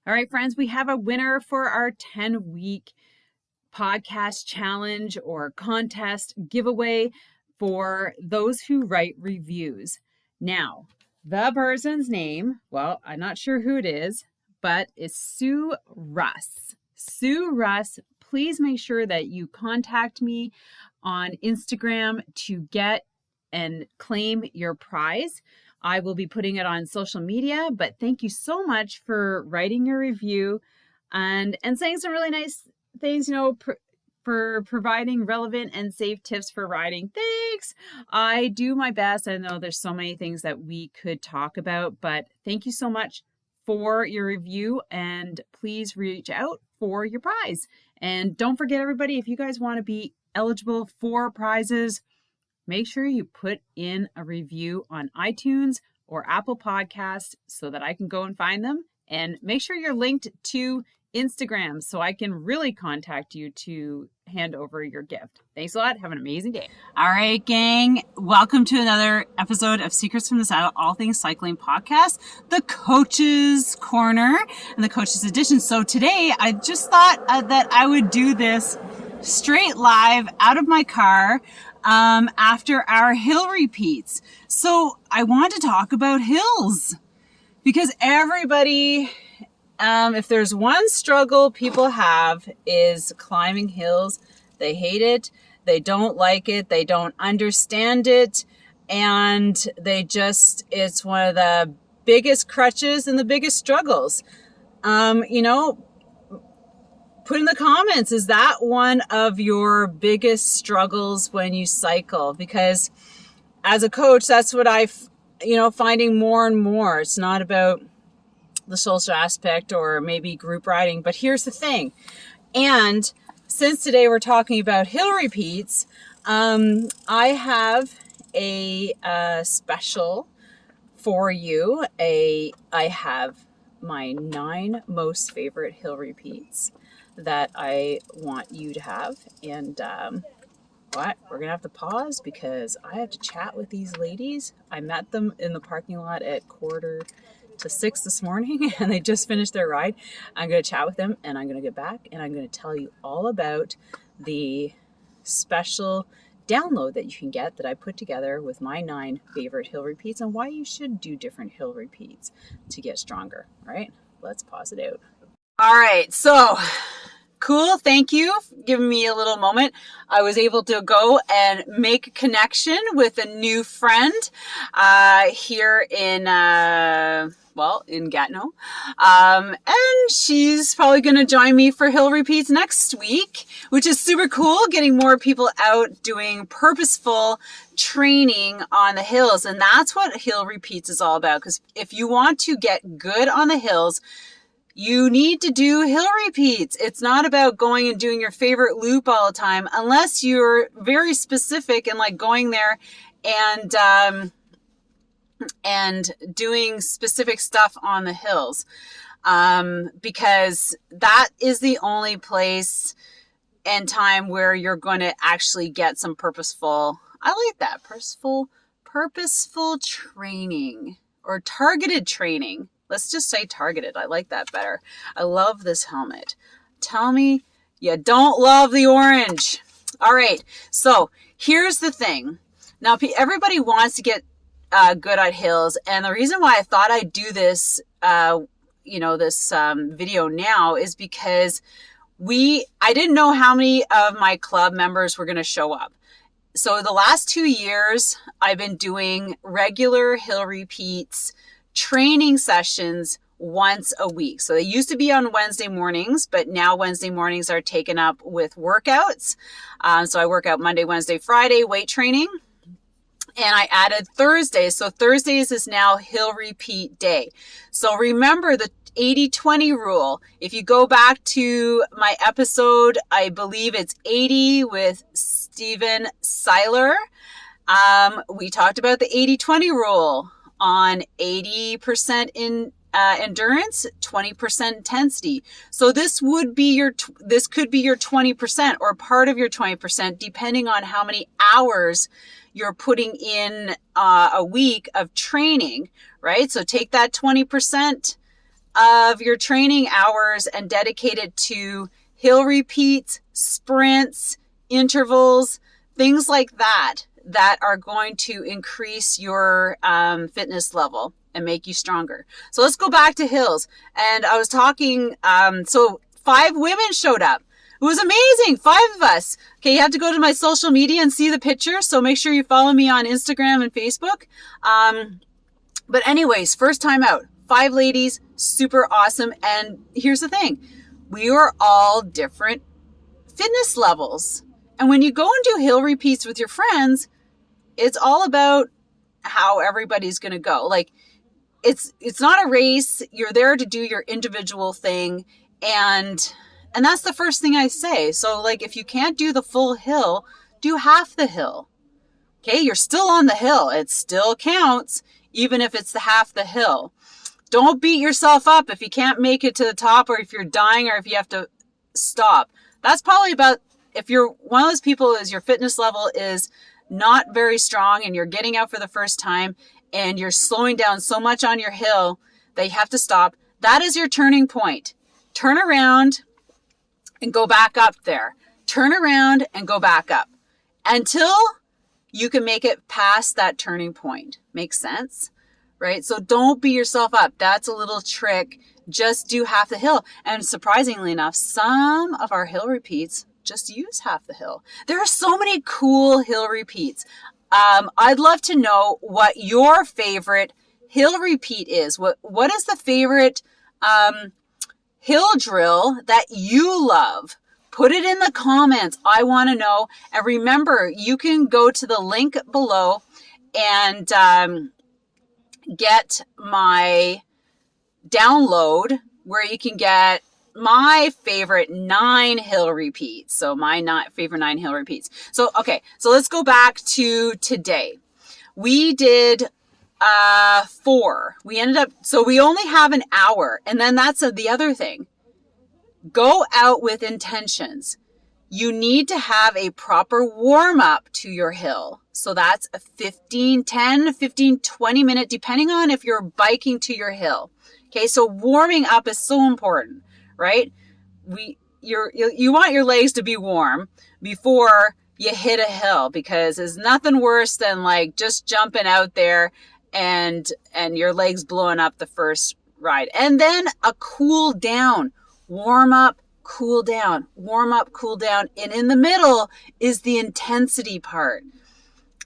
All right, friends, we have a winner for our 10-week podcast challenge or contest giveaway for those who write reviews. Now, the person's name, well, I'm not sure who it is, but it's Sue Russ. Sue Russ, please make sure that you contact me on Instagram to get and claim your prize. I will be putting it on social media, but thank you so much for writing your review and saying some really nice things, for providing relevant and safe tips for riding. Thanks. I do my best. I know there's so many things that we could talk about, but thank you so much for your review, and please reach out for your prize. And don't forget, everybody, if you guys want to be eligible for prizes, make sure you put in a review on iTunes or Apple Podcasts so that I can go and find them. And make sure you're linked to Instagram so I can really contact you to hand over your gift. Thanks a lot. Have an amazing day. All right, gang. Welcome to another episode of Secrets from the Saddle, All Things Cycling Podcast, the Coach's Corner and the Coach's Edition. So today I just thought that I would do this straight live out of my car after our hill repeats. So I want to talk about hills because everybody, if there's one struggle people have, is climbing hills. They hate it. They don't like it. They don't understand it. And it's one of the biggest crutches and the biggest struggles. Put in the comments, is that one of your biggest struggles when you cycle? Because as a coach, that's what finding more and more. It's not about the social aspect or maybe group riding, but here's the thing. And since today we're talking about hill repeats, I have a special for you. I have my 9 most favorite hill repeats that I want you to have. And we're gonna have to pause because I have to chat with these ladies. I met them in the parking lot at 5:45 this morning and they just finished their ride. I'm gonna chat with them and I'm gonna get back and I'm gonna tell you all about the special download that you can get that I put together with my 9 favorite hill repeats and why you should do different hill repeats to get stronger. All right, let's pause it out. All right, so cool. Thank you for giving me a little moment. I was able to go and make a connection with a new friend here in Gatineau. And she's probably going to join me for hill repeats next week, which is super cool, getting more people out doing purposeful training on the hills. And that's what hill repeats is all about. Because if you want to get good on the hills, you need to do hill repeats. It's not about going and doing your favorite loop all the time, unless you're very specific and like going there and doing specific stuff on the hills. Because that is the only place and time where you're going to actually get some purposeful training or targeted training. Let's just say targeted. I like that better. I love this helmet. Tell me you don't love the orange. All right. So here's the thing. Now, everybody wants to get good at hills. And the reason why I thought I'd do this, video now is because I didn't know how many of my club members were going to show up. So the last 2 years, I've been doing regular hill repeats training sessions once a week. So they used to be on Wednesday mornings, but now Wednesday mornings are taken up with workouts. So I work out Monday, Wednesday, Friday, weight training. And I added Thursdays. So Thursdays is now hill repeat day. So remember the 80-20 rule. If you go back to my episode, I believe it's 80 with Steven Seiler, we talked about the 80-20 rule on 80% in endurance, 20% intensity. So this could be your 20% or part of your 20%, depending on how many hours you're putting in a week of training, right? So take that 20% of your training hours and dedicate it to hill repeats, sprints, intervals, things like that are going to increase your fitness level and make you stronger. So let's go back to hills. And I was talking, so 5 women showed up. It was amazing. 5 of us. Okay, you have to go to my social media and see the picture. So make sure you follow me on Instagram and Facebook. But anyways, first time out. 5 ladies, super awesome. And here's the thing. We are all different fitness levels. And when you go and do hill repeats with your friends, it's all about how everybody's going to go. Like, it's not a race. You're there to do your individual thing. And that's the first thing I say. So like, if you can't do the full hill, do half the hill. Okay. You're still on the hill. It still counts, even if it's the half the hill. Don't beat yourself up if you can't make it to the top, or if you're dying, or if you have to stop. That's probably about, if you're one of those people is your fitness level is not very strong and you're getting out for the first time and you're slowing down so much on your hill that you have to stop. That is your turning point. Turn around and go back up there. Turn around and go back up until you can make it past that turning point. Makes sense, right? So don't beat yourself up. That's a little trick. Just do half the hill. And surprisingly enough, some of our hill repeats just use half the hill. There are so many cool hill repeats. I'd love to know what your favorite hill repeat is. What is the favorite hill drill that you love? Put it in the comments. I want to know. And remember, you can go to the link below and get my download where you can get my favorite 9 hill repeats. So my favorite 9 hill repeats. So, okay. So let's go back to today. We did 4. We ended up, so we only have an hour. And then that's the other thing. Go out with intentions. You need to have a proper warm up to your hill. So that's a 10, 15, 20 minute, depending on if you're biking to your hill. Okay. So warming up is so important, right? You want your legs to be warm before you hit a hill, because there's nothing worse than like just jumping out there and your legs blowing up the first ride. And then a cool down, warm up, cool down, warm up, cool down. And in the middle is the intensity part.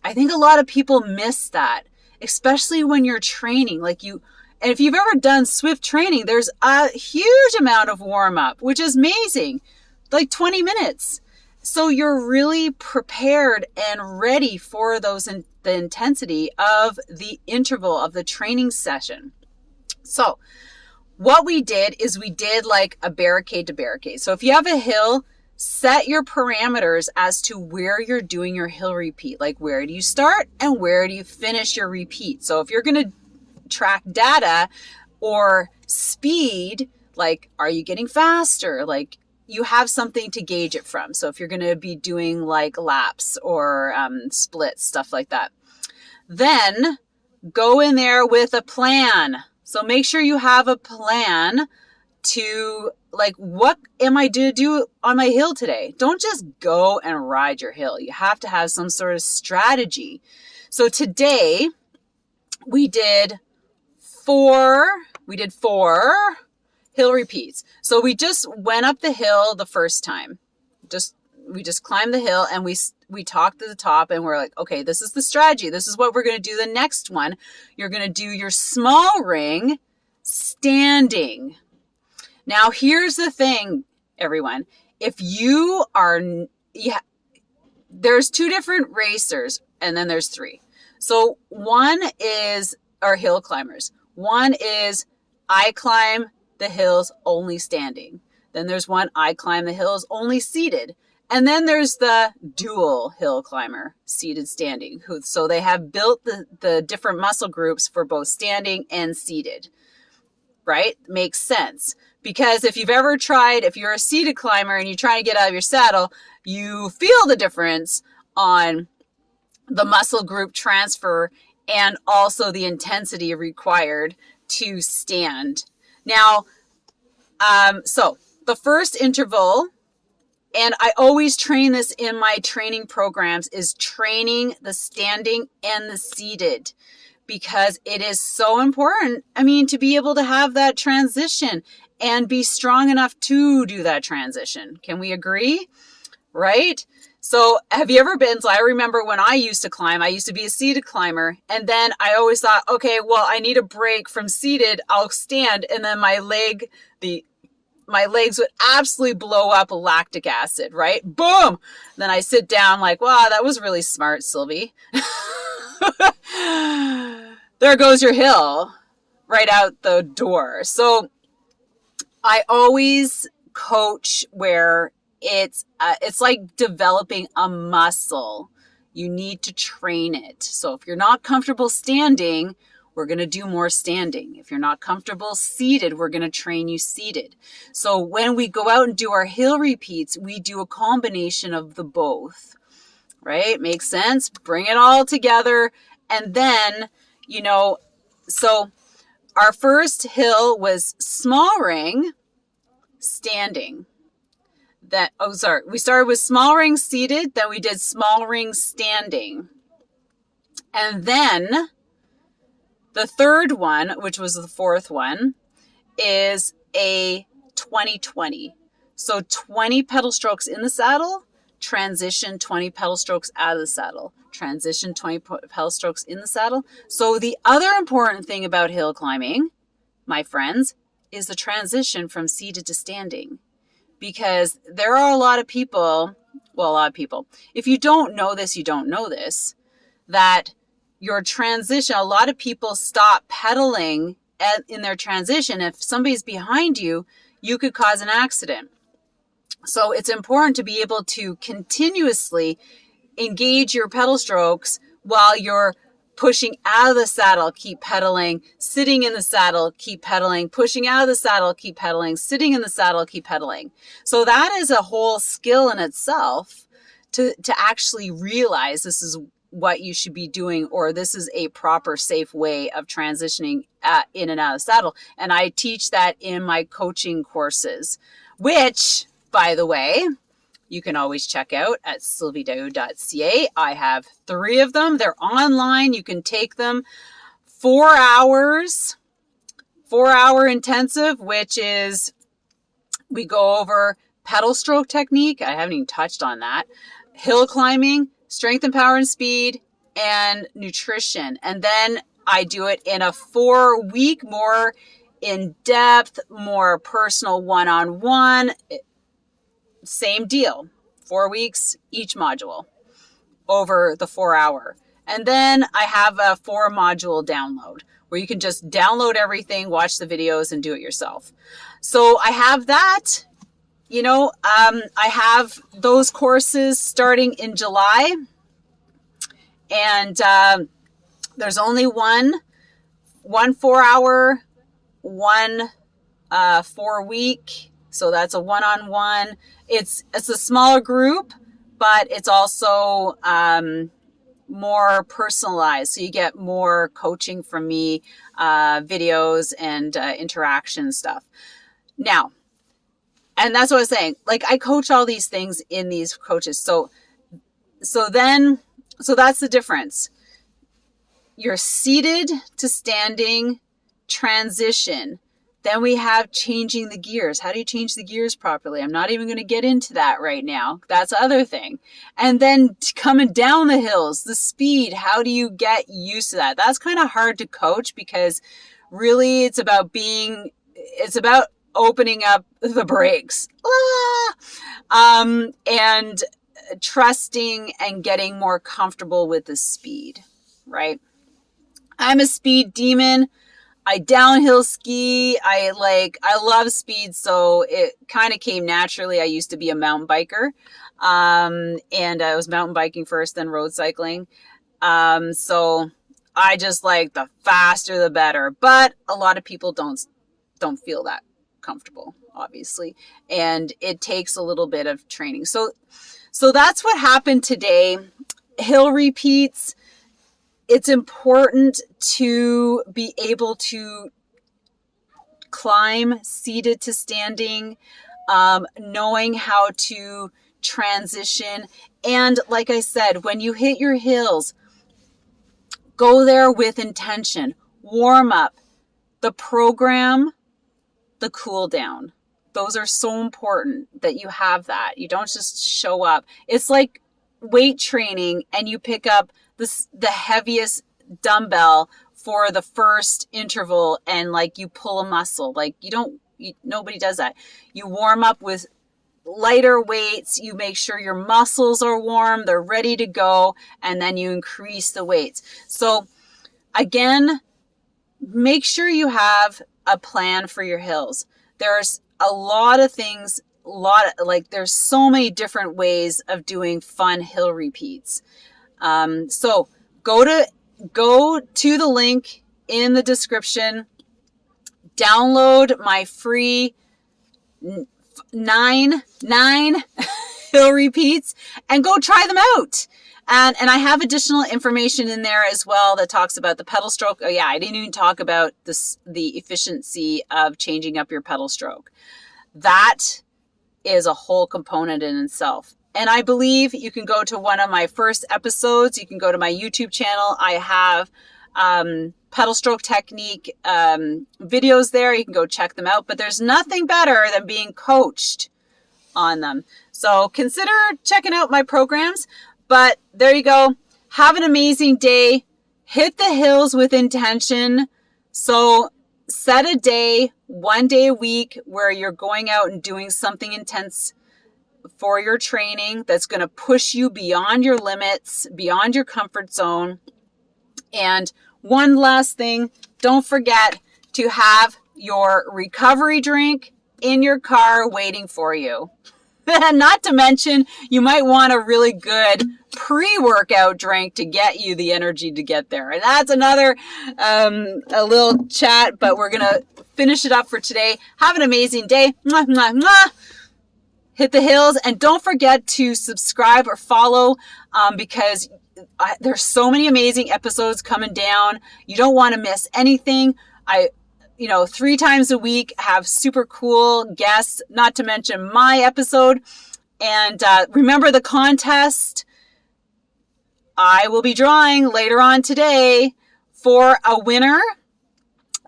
I think a lot of people miss that, especially when you're training. And if you've ever done Swift training, there's a huge amount of warm up, which is amazing, like 20 minutes. So you're really prepared and ready for the intensity of the interval of the training session. So what we did is we did like a barricade to barricade. So if you have a hill, set your parameters as to where you're doing your hill repeat. Like, where do you start and where do you finish your repeat? So if you're going to track data or speed, like, are you getting faster? Like, you have something to gauge it from. So if you're going to be doing like laps or splits, stuff like that, then go in there with a plan. So make sure you have a plan to, like, what am I to do on my hill today? Don't just go and ride your hill. You have to have some sort of strategy. So today we did 4 hill repeats. So we just went up the hill the first time. We just climbed the hill and we talked to the top, and we're like, okay, this is the strategy. This is what we're going to do the next one. You're going to do your small ring standing. Now, here's the thing, everyone. If you are, there's 2 different racers, and then there's 3. So one is our hill climbers. One is I climb the hills only standing. Then there's one I climb the hills only seated. And then there's the dual hill climber, seated, standing. So they have built the different muscle groups for both standing and seated, right? Makes sense. Because if you're a seated climber and you're trying to get out of your saddle, you feel the difference on the muscle group transfer and also the intensity required to stand. Now, so the first interval, and I always train this in my training programs, is training the standing and the seated, because it is so important. I mean, to be able to have that transition and be strong enough to do that transition. Can we agree? Right? So have you ever been, so I remember when I used to climb, I used to be a seated climber. And then I always thought, okay, well, I need a break from seated. I'll stand. And then my legs would absolutely blow up lactic acid, right? Boom. Then I sit down like, wow, that was really smart, Sylvie. There goes your hill right out the door. So I always coach where it's like developing a muscle. You need to train it. So if you're not comfortable standing, we're going to do more standing. If you're not comfortable seated, we're going to train you seated. So when we go out and do our hill repeats, we do a combination of the both, right? Makes sense? Bring it all together. And then, so our first hill was small ring standing. We started with small ring seated, then we did small ring standing. And then the third one, which was the fourth one, is a 20-20. So 20 pedal strokes in the saddle, transition 20 pedal strokes out of the saddle, transition 20 pedal strokes in the saddle. So the other important thing about hill climbing, my friends, is the transition from seated to standing. Because there are a lot of people, if you don't know this, you don't know this, that your transition, a lot of people stop pedaling in their transition. If somebody's behind you, you could cause an accident. So it's important to be able to continuously engage your pedal strokes while you're pushing out of the saddle, keep pedaling, sitting in the saddle, keep pedaling, pushing out of the saddle, keep pedaling, sitting in the saddle, keep pedaling. So that is a whole skill in itself to actually realize this is what you should be doing, or this is a proper, safe way of transitioning in and out of the saddle. And I teach that in my coaching courses, which, by the way, you can always check out at sylviedao.ca. I have 3 of them. They're online. You can take them 4 hours, 4-hour intensive, which is, we go over pedal stroke technique. I haven't even touched on that. Hill climbing, strength and power and speed, and nutrition. And then I do it in a 4-week, more in-depth, more personal one-on-one. Same deal, 4 weeks, each module over the 4-hour. And then I have a 4-module download where you can just download everything, watch the videos, and do it yourself. So I have that, I have those courses starting in July. And there's only one 4-hour, one 4-week. So that's a one-on-one. It's a smaller group, but it's also more personalized. So you get more coaching from me, videos and interaction stuff. Now, and that's what I was saying. Like, I coach all these things in these coaches. So that's the difference. You're seated to standing transition. Then we have changing the gears. How do you change the gears properly? I'm not even going to get into that right now. That's the other thing. And then coming down the hills, the speed, how do you get used to that? That's kind of hard to coach, because really it's about opening up the brakes. And trusting and getting more comfortable with the speed, right? I'm a speed demon. I downhill ski. I love speed, so it kind of came naturally. I used to be a mountain biker, and I was mountain biking first, then road cycling. So I just like the faster the better. But a lot of people don't feel that comfortable, obviously, and it takes a little bit of training. So that's what happened today. Hill repeats. It's important to be able to climb seated to standing, knowing how to transition. And like I said, when you hit your hills, go there with intention. Warm up, the program, the cool down. Those are so important that you have that. You don't just show up. It's like weight training and you pick up the heaviest dumbbell for the first interval and like you pull a muscle. Like nobody does that. You warm up with lighter weights. You make sure your muscles are warm, they're ready to go, and then you increase the weights. So again, make sure you have a plan for your hills. There's a lot of things, there's so many different ways of doing fun hill repeats. So go to the link in the description, download my free 9 hill repeats and go try them out. And I have additional information in there as well that talks about the pedal stroke. Oh yeah, I didn't even talk about the efficiency of changing up your pedal stroke. That is a whole component in itself. And I believe you can go to one of my first episodes. You can go to my YouTube channel. I have pedal stroke technique videos there. You can go check them out. But there's nothing better than being coached on them. So consider checking out my programs. But there you go. Have an amazing day. Hit the hills with intention. So set a day, 1 day a week, where you're going out and doing something intense for your training that's going to push you beyond your limits, beyond your comfort zone. And one last thing, don't forget to have your recovery drink in your car waiting for you. Not to mention, you might want a really good pre-workout drink to get you the energy to get there. And that's another a little chat, but we're going to finish it up for today. Have an amazing day. Mwah, mwah, mwah. Hit the hills, and don't forget to subscribe or follow because there's so many amazing episodes coming down. You don't want to miss anything. 3 times a week, have super cool guests, not to mention my episode. And remember the contest. I will be drawing later on today for a winner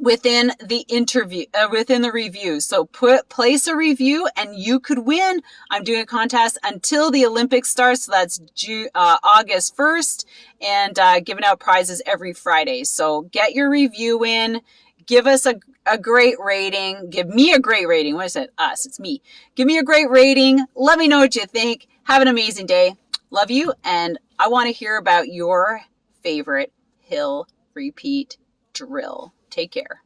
within the review. So place a review and you could win. I'm doing a contest until the Olympics starts. So that's August 1st, and giving out prizes every Friday. So get your review in. Give us a great rating. Give me a great rating. What is it? Us. It's me. Give me a great rating. Let me know what you think. Have an amazing day. Love you. And I want to hear about your favorite hill repeat drill. Take care.